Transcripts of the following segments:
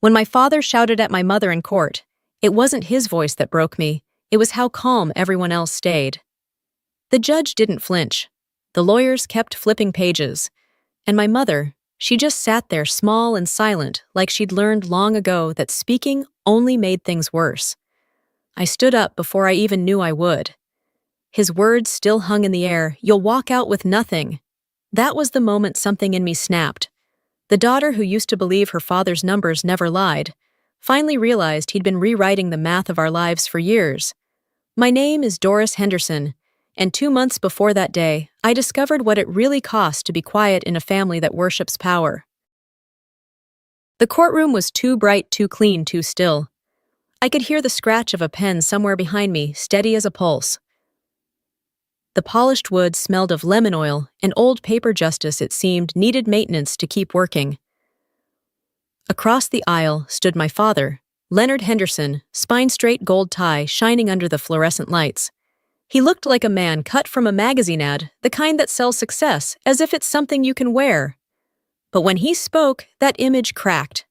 When my father shouted at my mother in court, it wasn't his voice that broke me, it was how calm everyone else stayed. The judge didn't flinch. The lawyers kept flipping pages. And my mother, she just sat there small and silent, like she'd learned long ago that speaking only made things worse. I stood up before I even knew I would. His words still hung in the air, "You'll walk out with nothing." That was the moment something in me snapped. The daughter who used to believe her father's numbers never lied, finally realized he'd been rewriting the math of our lives for years. My name is Doris Henderson, and 2 months before that day, I discovered what it really costs to be quiet in a family that worships power. The courtroom was too bright, too clean, too still. I could hear the scratch of a pen somewhere behind me, steady as a pulse. The polished wood smelled of lemon oil, and old paper justice, it seemed, needed maintenance to keep working. Across the aisle stood my father, Leonard Henderson, spine-straight gold tie shining under the fluorescent lights. He looked like a man cut from a magazine ad, the kind that sells success, as if it's something you can wear. But when he spoke, that image cracked.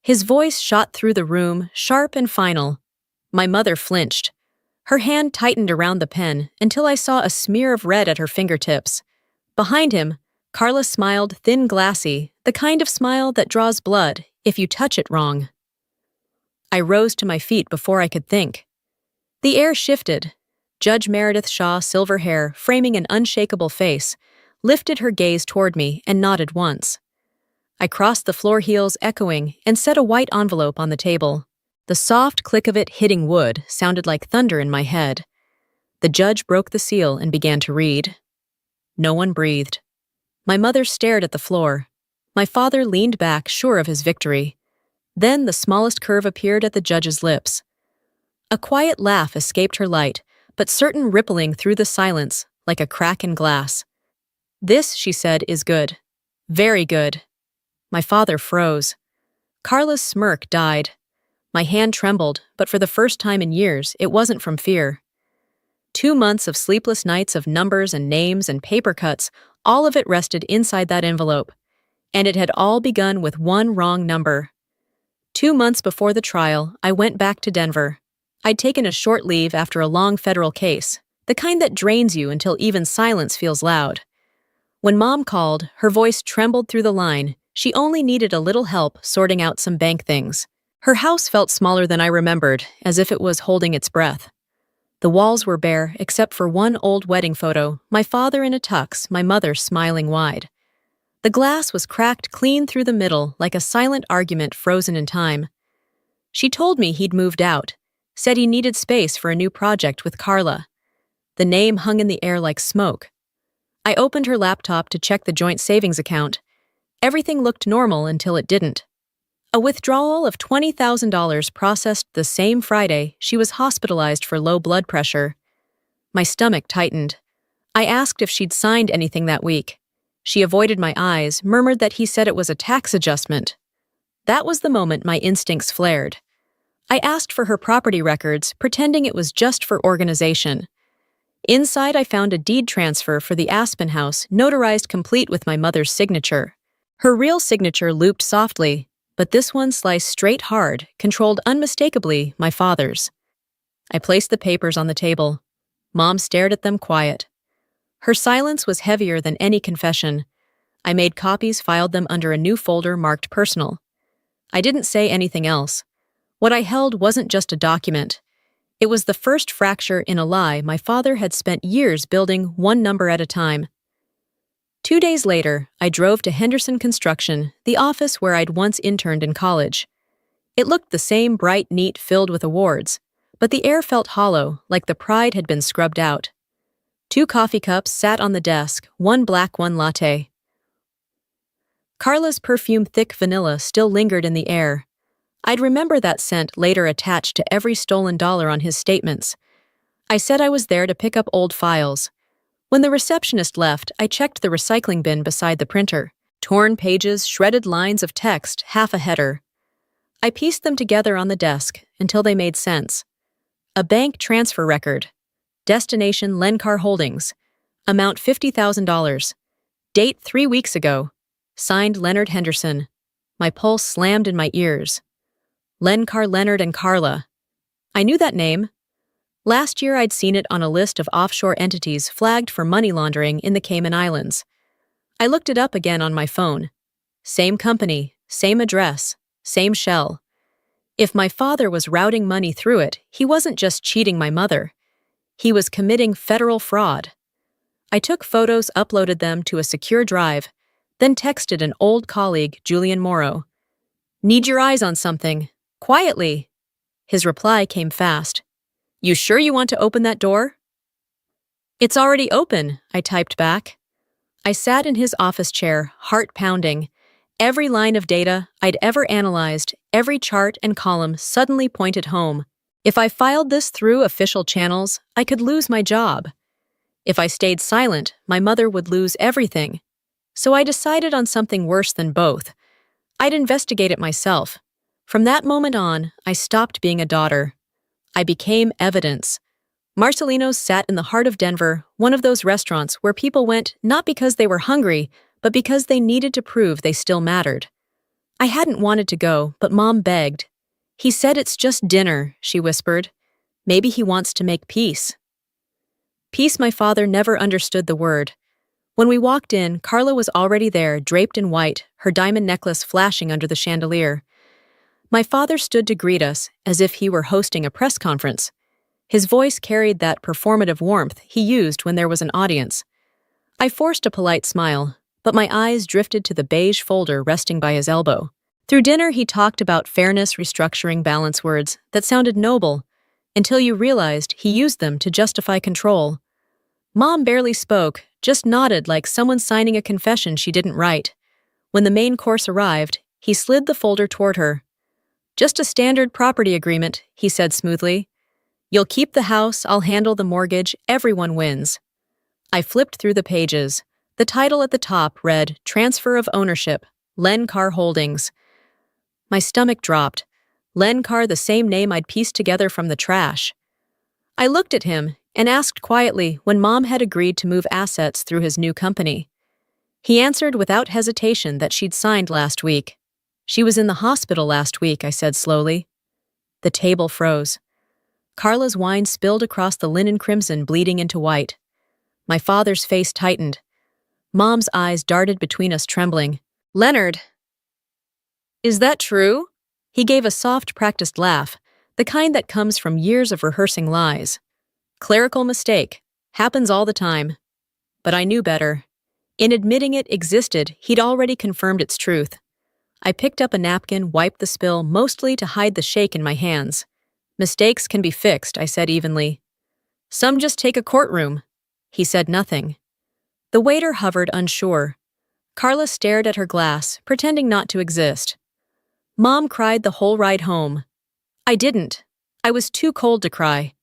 His voice shot through the room, sharp and final. My mother flinched. Her hand tightened around the pen until I saw a smear of red at her fingertips. Behind him, Carla smiled, thin, glassy, the kind of smile that draws blood if you touch it wrong. I rose to my feet before I could think. The air shifted. Judge Meredith Shaw, silver hair, framing an unshakable face, lifted her gaze toward me and nodded once. I crossed the floor heels echoing and set a white envelope on the table. The soft click of it hitting wood sounded like thunder in my head. The judge broke the seal and began to read. No one breathed. My mother stared at the floor. My father leaned back, sure of his victory. Then the smallest curve appeared at the judge's lips. A quiet laugh escaped her light, but certain rippling through the silence like a crack in glass. "This," she said, "is good. Very good." My father froze. Carla's smirk died. My hand trembled, but for the first time in years, it wasn't from fear. 2 months of sleepless nights of numbers and names and paper cuts, all of it rested inside that envelope. And it had all begun with one wrong number. 2 months before the trial, I went back to Denver. I'd taken a short leave after a long federal case, the kind that drains you until even silence feels loud. When Mom called, her voice trembled through the line. She only needed a little help sorting out some bank things. Her house felt smaller than I remembered, as if it was holding its breath. The walls were bare, except for one old wedding photo, my father in a tux, my mother smiling wide. The glass was cracked clean through the middle, like a silent argument frozen in time. She told me he'd moved out, said he needed space for a new project with Carla. The name hung in the air like smoke. I opened her laptop to check the joint savings account. Everything looked normal until it didn't. A withdrawal of $20,000 processed the same Friday she was hospitalized for low blood pressure. My stomach tightened. I asked if she'd signed anything that week. She avoided my eyes, murmured that he said it was a tax adjustment. That was the moment my instincts flared. I asked for her property records, pretending it was just for organization. Inside, I found a deed transfer for the Aspen house, notarized complete with my mother's signature. Her real signature looped softly, but this one sliced straight hard, controlled unmistakably my father's. I placed the papers on the table. Mom stared at them quiet. Her silence was heavier than any confession. I made copies, filed them under a new folder marked personal. I didn't say anything else. What I held wasn't just a document. It was the first fracture in a lie my father had spent years building one number at a time. 2 days later, I drove to Henderson Construction, the office where I'd once interned in college. It looked the same, bright, neat, filled with awards, but the air felt hollow, like the pride had been scrubbed out. 2 coffee cups sat on the desk, one black, one latte. Carla's perfume, thick vanilla, still lingered in the air. I'd remember that scent later attached to every stolen dollar on his statements. I said I was there to pick up old files. When the receptionist left, I checked the recycling bin beside the printer. Torn pages, shredded lines of text, half a header. I pieced them together on the desk until they made sense. A bank transfer record. Destination Lencar Holdings. Amount $50,000. Date 3 weeks ago. Signed Leonard Henderson. My pulse slammed in my ears. Lencar Leonard and Carla. I knew that name. Last year I'd seen it on a list of offshore entities flagged for money laundering in the Cayman Islands. I looked it up again on my phone. Same company, same address, same shell. If my father was routing money through it, he wasn't just cheating my mother. He was committing federal fraud. I took photos, uploaded them to a secure drive, then texted an old colleague, Julian Morrow. Need your eyes on something. Quietly. His reply came fast. You sure you want to open that door? It's already open, I typed back. I sat in his office chair, heart pounding. Every line of data I'd ever analyzed, every chart and column suddenly pointed home. If I filed this through official channels, I could lose my job. If I stayed silent, my mother would lose everything. So I decided on something worse than both. I'd investigate it myself. From that moment on, I stopped being a daughter. I became evidence. Marcelino's sat in the heart of Denver, one of those restaurants where people went not because they were hungry, but because they needed to prove they still mattered. I hadn't wanted to go, but Mom begged. He said it's just dinner, she whispered. Maybe he wants to make peace. Peace, my father never understood the word. When we walked in, Carla was already there, draped in white, her diamond necklace flashing under the chandelier. My father stood to greet us, as if he were hosting a press conference. His voice carried that performative warmth he used when there was an audience. I forced a polite smile, but my eyes drifted to the beige folder resting by his elbow. Through dinner, he talked about fairness, restructuring, balance, words that sounded noble, until you realized he used them to justify control. Mom barely spoke, just nodded like someone signing a confession she didn't write. When the main course arrived, he slid the folder toward her. Just a standard property agreement, he said smoothly. You'll keep the house, I'll handle the mortgage, everyone wins. I flipped through the pages. The title at the top read, Transfer of Ownership, Lencar Holdings. My stomach dropped. Lencar, the same name I'd pieced together from the trash. I looked at him and asked quietly when Mom had agreed to move assets through his new company. He answered without hesitation that she'd signed last week. She was in the hospital last week, I said slowly. The table froze. Carla's wine spilled across the linen crimson, bleeding into white. My father's face tightened. Mom's eyes darted between us, trembling. Leonard! Is that true? He gave a soft, practiced laugh, the kind that comes from years of rehearsing lies. Clerical mistake. Happens all the time. But I knew better. In admitting it existed, he'd already confirmed its truth. I picked up a napkin, wiped the spill, mostly to hide the shake in my hands. Mistakes can be fixed, I said evenly. Some just take a courtroom. He said nothing. The waiter hovered, unsure. Carla stared at her glass, pretending not to exist. Mom cried the whole ride home. I didn't. I was too cold to cry.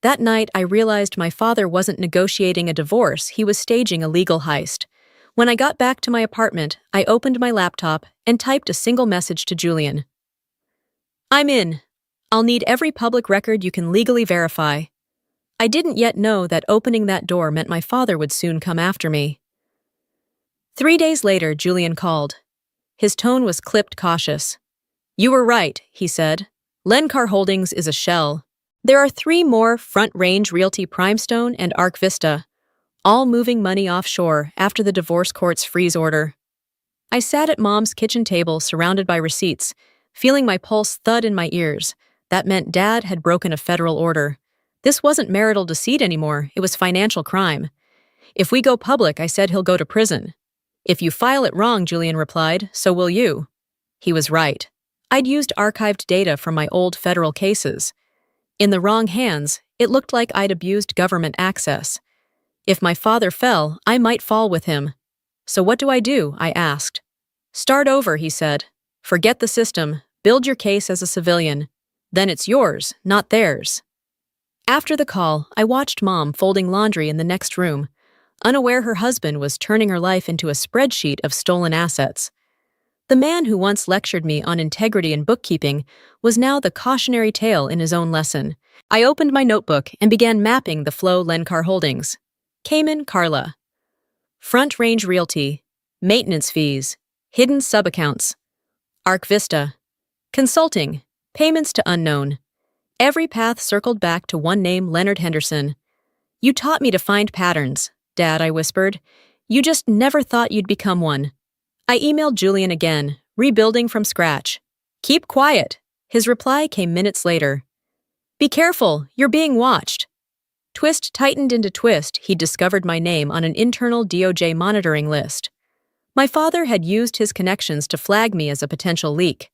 That night, I realized my father wasn't negotiating a divorce, he was staging a legal heist. When I got back to my apartment, I opened my laptop and typed a single message to Julian. I'm in. I'll need every public record you can legally verify. I didn't yet know that opening that door meant my father would soon come after me. 3 days later, Julian called. His tone was clipped, cautious. You were right, he said. Lencar Holdings is a shell. There are 3 more, Front Range Realty, Primestone, and Arc Vista, all moving money offshore after the divorce court's freeze order. I sat at Mom's kitchen table, surrounded by receipts, feeling my pulse thud in my ears. That meant Dad had broken a federal order. This wasn't marital deceit anymore, it was financial crime. If we go public, I said, he'll go to prison. If you file it wrong, Julian replied, so will you. He was right. I'd used archived data from my old federal cases. In the wrong hands, it looked like I'd abused government access. If my father fell, I might fall with him. So what do? I asked. Start over, he said. Forget the system, build your case as a civilian. Then it's yours, not theirs. After the call, I watched Mom folding laundry in the next room, unaware her husband was turning her life into a spreadsheet of stolen assets. The man who once lectured me on integrity and bookkeeping was now the cautionary tale in his own lesson. I opened my notebook and began mapping the flow. Lencar Holdings. Cayman, Carla. Front Range Realty. Maintenance fees. Hidden subaccounts. Arc Vista. Consulting. Payments to unknown. Every path circled back to one name, Leonard Henderson. You taught me to find patterns, Dad, I whispered. You just never thought you'd become one. I emailed Julian again, rebuilding from scratch. Keep quiet. His reply came minutes later. Be careful, you're being watched. Twist tightened into twist, he'd discovered my name on an internal DOJ monitoring list. My father had used his connections to flag me as a potential leak.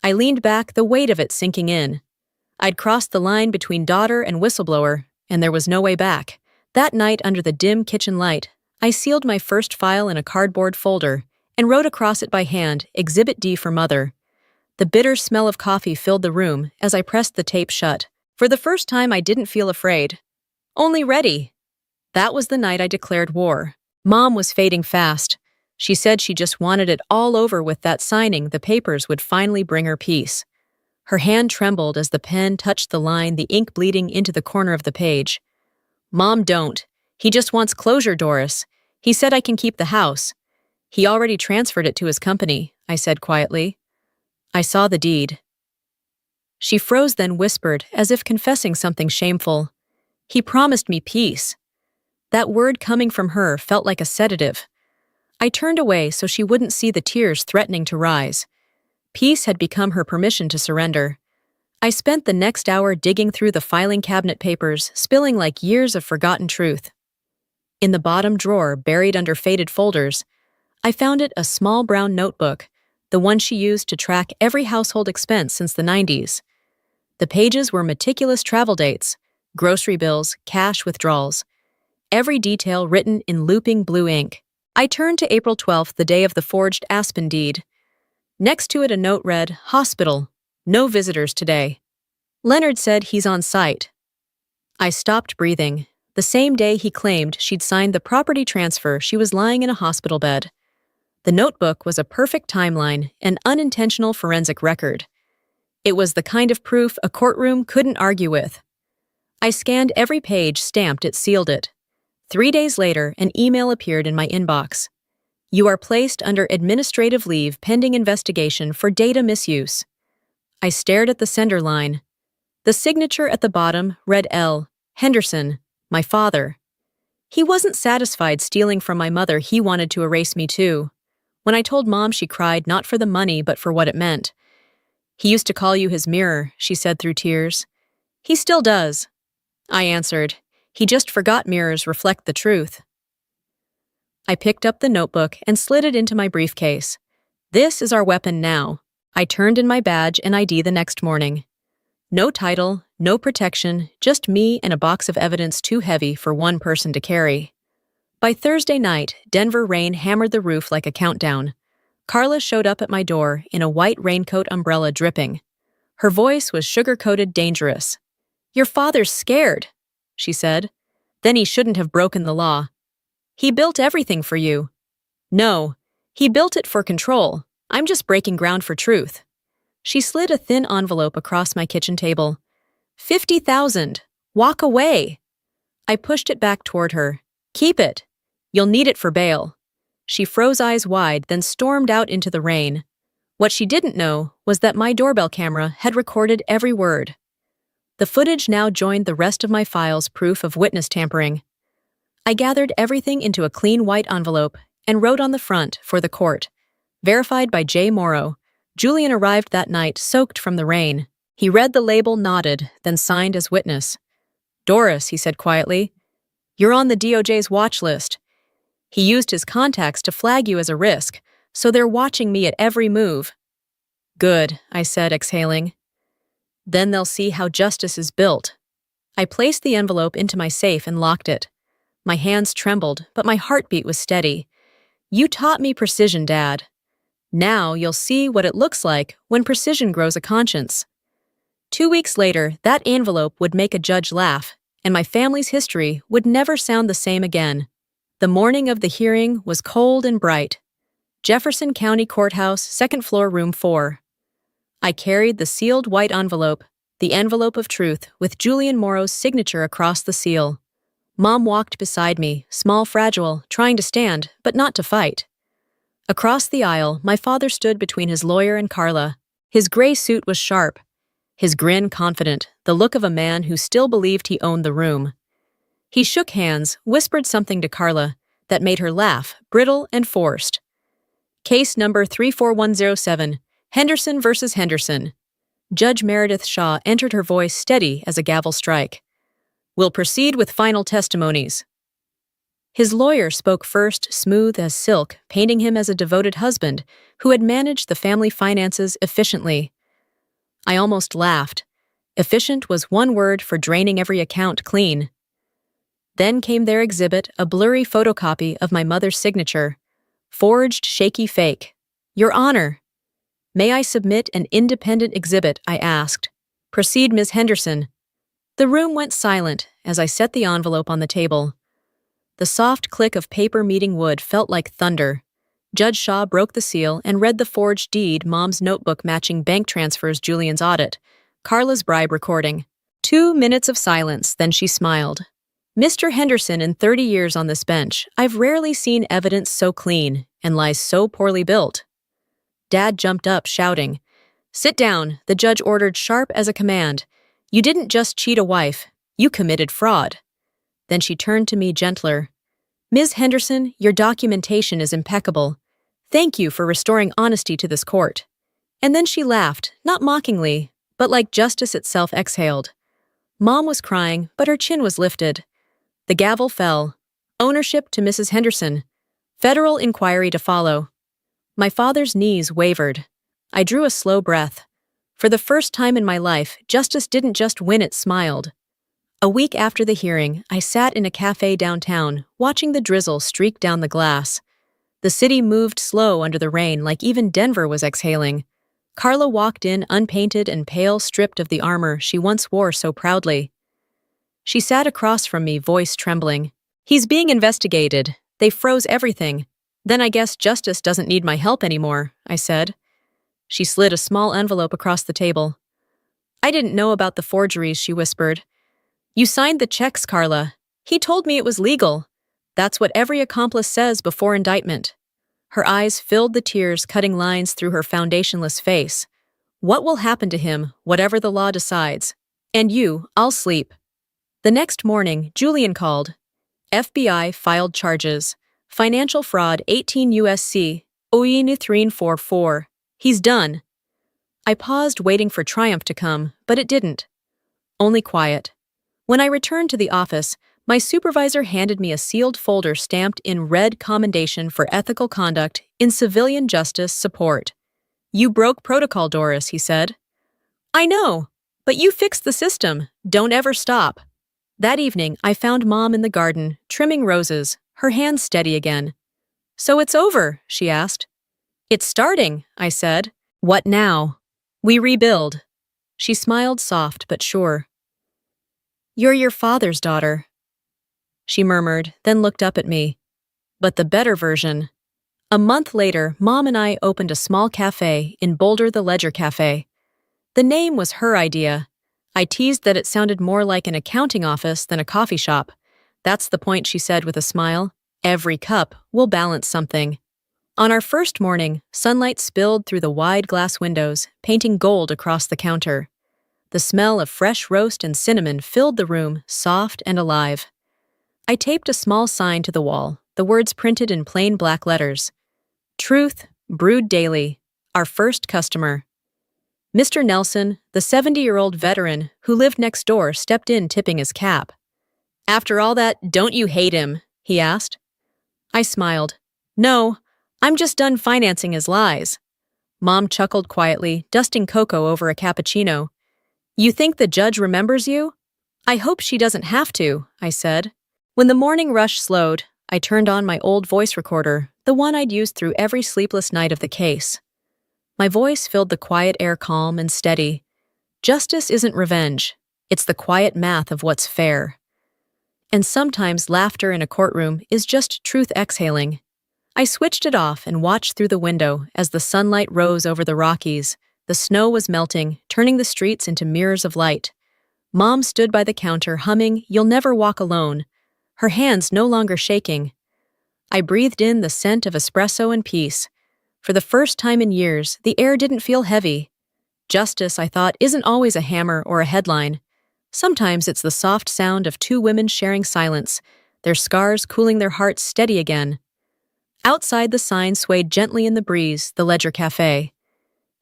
I leaned back, the weight of it sinking in. I'd crossed the line between daughter and whistleblower, and there was no way back. That night, under the dim kitchen light, I sealed my first file in a cardboard folder and wrote across it by hand, Exhibit D for Mother. The bitter smell of coffee filled the room as I pressed the tape shut. For the first time, I didn't feel afraid. Only ready. That was the night I declared war. Mom was fading fast. She said she just wanted it all over with that signing. The papers would finally bring her peace. Her hand trembled as the pen touched the line, the ink bleeding into the corner of the page. Mom, don't. He just wants closure, Doris. He said I can keep the house. He already transferred it to his company, I said quietly. I saw the deed. She froze, then whispered, as if confessing something shameful. He promised me peace. That word coming from her felt like a sedative. I turned away so she wouldn't see the tears threatening to rise. Peace had become her permission to surrender. I spent the next hour digging through the filing cabinet papers, spilling like years of forgotten truth. In the bottom drawer, buried under faded folders, I found a small brown notebook, the one she used to track every household expense since the 90s. The pages were meticulous travel dates, grocery bills, cash withdrawals, every detail written in looping blue ink. I turned to April 12th, the day of the forged Aspen deed. Next to it, a note read, Hospital. No visitors today. Leonard said he's on site. I stopped breathing. The same day he claimed she'd signed the property transfer, she was lying in a hospital bed. The notebook was a perfect timeline, an unintentional forensic record. It was the kind of proof a courtroom couldn't argue with. I scanned every page, stamped it, sealed it. 3 days later, an email appeared in my inbox. You are placed under administrative leave pending investigation for data misuse. I stared at the sender line. The signature at the bottom read L. Henderson, my father. He wasn't satisfied stealing from my mother, he wanted to erase me too. When I told Mom, she cried, not for the money, but for what it meant. He used to call you his mirror, she said through tears. He still does. I answered. He just forgot mirrors reflect the truth. I picked up the notebook and slid it into my briefcase. This is our weapon now. I turned in my badge and ID the next morning. No title, no protection, just me and a box of evidence too heavy for one person to carry. By Thursday night, Denver rain hammered the roof like a countdown. Carla showed up at my door in a white raincoat, umbrella dripping. Her voice was sugar-coated, dangerous. Your father's scared, she said. Then he shouldn't have broken the law. He built everything for you. No, he built it for control. I'm just breaking ground for truth. She slid a thin envelope across my kitchen table. 50,000. Walk away. I pushed it back toward her. Keep it. You'll need it for bail. She froze, eyes wide, then stormed out into the rain. What she didn't know was that my doorbell camera had recorded every word. The footage now joined the rest of my files, proof of witness tampering. I gathered everything into a clean white envelope and wrote on the front, for the court. Verified by J. Morrow. Julian arrived that night, soaked from the rain. He read the label, nodded, then signed as witness. Doris, he said quietly, you're on the DOJ's watch list. He used his contacts to flag you as a risk, so they're watching me at every move. Good, I said, exhaling. Then they'll see how justice is built. I placed the envelope into my safe and locked it. My hands trembled, but my heartbeat was steady. You taught me precision, Dad. Now you'll see what it looks like when precision grows a conscience. 2 weeks later, that envelope would make a judge laugh, and my family's history would never sound the same again. The morning of the hearing was cold and bright. Jefferson County Courthouse, 2nd floor, room 4. I carried the sealed white envelope, the envelope of truth, with Julian Morrow's signature across the seal. Mom walked beside me, small, fragile, trying to stand, but not to fight. Across the aisle, my father stood between his lawyer and Carla. His gray suit was sharp, his grin confident, the look of a man who still believed he owned the room. He shook hands, whispered something to Carla that made her laugh, brittle and forced. Case number 34107, Henderson versus Henderson. Judge Meredith Shaw entered, her voice steady as a gavel strike. We'll proceed with final testimonies. His lawyer spoke first, smooth as silk, painting him as a devoted husband who had managed the family finances efficiently. I almost laughed. Efficient was one word for draining every account clean. Then came their exhibit, a blurry photocopy of my mother's signature. Forged, shaky fake. Your Honor. May I submit an independent exhibit, I asked. Proceed, Ms. Henderson. The room went silent as I set the envelope on the table. The soft click of paper meeting wood felt like thunder. Judge Shaw broke the seal and read the forged deed, Mom's notebook matching bank transfers, Julian's audit, Carla's bribe recording. 2 minutes of silence, then she smiled. Mr. Henderson, in 30 years on this bench, I've rarely seen evidence so clean and lies so poorly built. Dad jumped up, shouting. Sit down, the judge ordered, sharp as a command. You didn't just cheat a wife, you committed fraud. Then she turned to me, gentler. Ms. Henderson, your documentation is impeccable. Thank you for restoring honesty to this court. And then she laughed, not mockingly, but like justice itself exhaled. Mom was crying, but her chin was lifted. The gavel fell. Ownership to Mrs. Henderson. Federal inquiry to follow. My father's knees wavered. I drew a slow breath. For the first time in my life, justice didn't just win, it smiled. A week after the hearing, I sat in a cafe downtown, watching the drizzle streak down the glass. The city moved slow under the rain, like even Denver was exhaling. Carla walked in, unpainted and pale, stripped of the armor she once wore so proudly. She sat across from me, voice trembling. He's being investigated. They froze everything. Then I guess justice doesn't need my help anymore, I said. She slid a small envelope across the table. I didn't know about the forgeries, she whispered. You signed the checks, Carla. He told me it was legal. That's what every accomplice says before indictment. Her eyes filled the tears, cutting lines through her foundationless face. What will happen to him, whatever the law decides? And you, I'll sleep. The next morning, Julian called. FBI filed charges. Financial fraud, 18 USC, OIN 344. He's done. I paused, waiting for triumph to come, but it didn't. Only quiet. When I returned to the office, my supervisor handed me a sealed folder stamped in red, Commendation for Ethical Conduct in Civilian Justice Support. You broke protocol, Doris, he said. I know, but you fixed the system. Don't ever stop. That evening, I found Mom in the garden, trimming roses, her hands steady again. So it's over, she asked. It's starting, I said. What now? We rebuild. She smiled, soft but sure. You're your father's daughter, she murmured, then looked up at me. But the better version. A month later, Mom and I opened a small cafe in Boulder, the Ledger Cafe. The name was her idea. I teased that it sounded more like an accounting office than a coffee shop. That's the point, she said with a smile. Every cup will balance something. On our first morning, sunlight spilled through the wide glass windows, painting gold across the counter. The smell of fresh roast and cinnamon filled the room, soft and alive. I taped a small sign to the wall, the words printed in plain black letters. Truth, brewed daily, our first customer. Mr. Nelson, the 70-year-old veteran who lived next door, stepped in, tipping his cap. After all that, don't you hate him? He asked. I smiled. No, I'm just done financing his lies. Mom chuckled quietly, dusting cocoa over a cappuccino. You think the judge remembers you? I hope she doesn't have to, I said. When the morning rush slowed, I turned on my old voice recorder, the one I'd used through every sleepless night of the case. My voice filled the quiet air, calm and steady. Justice isn't revenge. It's the quiet math of what's fair. And sometimes laughter in a courtroom is just truth exhaling. I switched it off and watched through the window as the sunlight rose over the Rockies. The snow was melting, turning the streets into mirrors of light. Mom stood by the counter, humming, "You'll Never Walk Alone," her hands no longer shaking. I breathed in the scent of espresso and peace, For the first time in years, the air didn't feel heavy. Justice, I thought, isn't always a hammer or a headline. Sometimes it's the soft sound of two women sharing silence, their scars cooling their hearts steady again. Outside, the sign swayed gently in the breeze, the Ledger Cafe.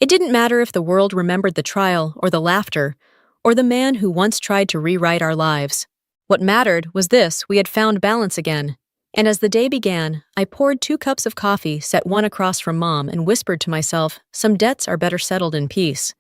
It didn't matter if the world remembered the trial or the laughter, or the man who once tried to rewrite our lives. What mattered was this: we had found balance again. And as the day began, I poured 2 cups of coffee, set one across from Mom, and whispered to myself, some debts are better settled in peace.